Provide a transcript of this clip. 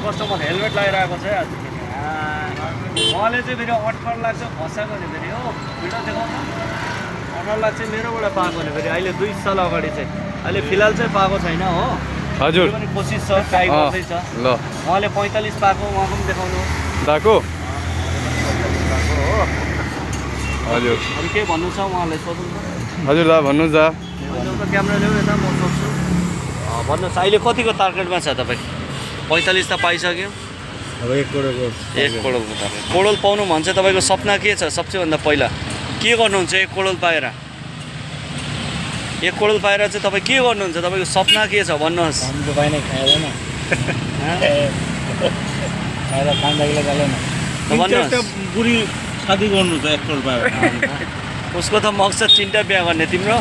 customer helmet लगाएर आएको छ है आज उहाँले चाहिँ फेरि 18 लाख चाहिँ फसाएको नि फेरि हो भिडियो देखाउँछ 18 लाख चाहिँ मेरोबाट पाएको नि फेरि अहिले 2 साल अगाडि चाहिँ अहिले फिलहाल चाहिँ पाएको छैन हो हजुर पनि कोसिस छ ट्राई गर्दैछ ल उहाँले 45 पाएको उहाँको पनि देखाउनु दाको हो हजुर अरू के भन्नु छ उहाँलाई सोध्नु हजुर दा भन्नु दा त क्यामेरा ल्याउ यता म सोध्छु भन्नुहोस् अहिले कतिको टार्गेटमा छ तपाईँ 45 त पाइसक्यो अब 1 करोडको 1 करोडको टार्गेट करोड पाउनु भन्छ तपाईँको सपना के छ सबसे भन्दा पहिला के गर्नुहुन्छ 1 करोड पाएर 1 करोड पाएर चाहिँ तपाईँ के गर्नुहुन्छ तपाईँको सपना के छ भन्नुहोस् हम तो भाई नहीं खाया ना खाएर खाँदाखेरि चलेन भन्नुहोस् बुढी शादी गर्नु छ 1 करोड पाएर उसको त मकसद 3टा बिहा गर्ने तिम्रो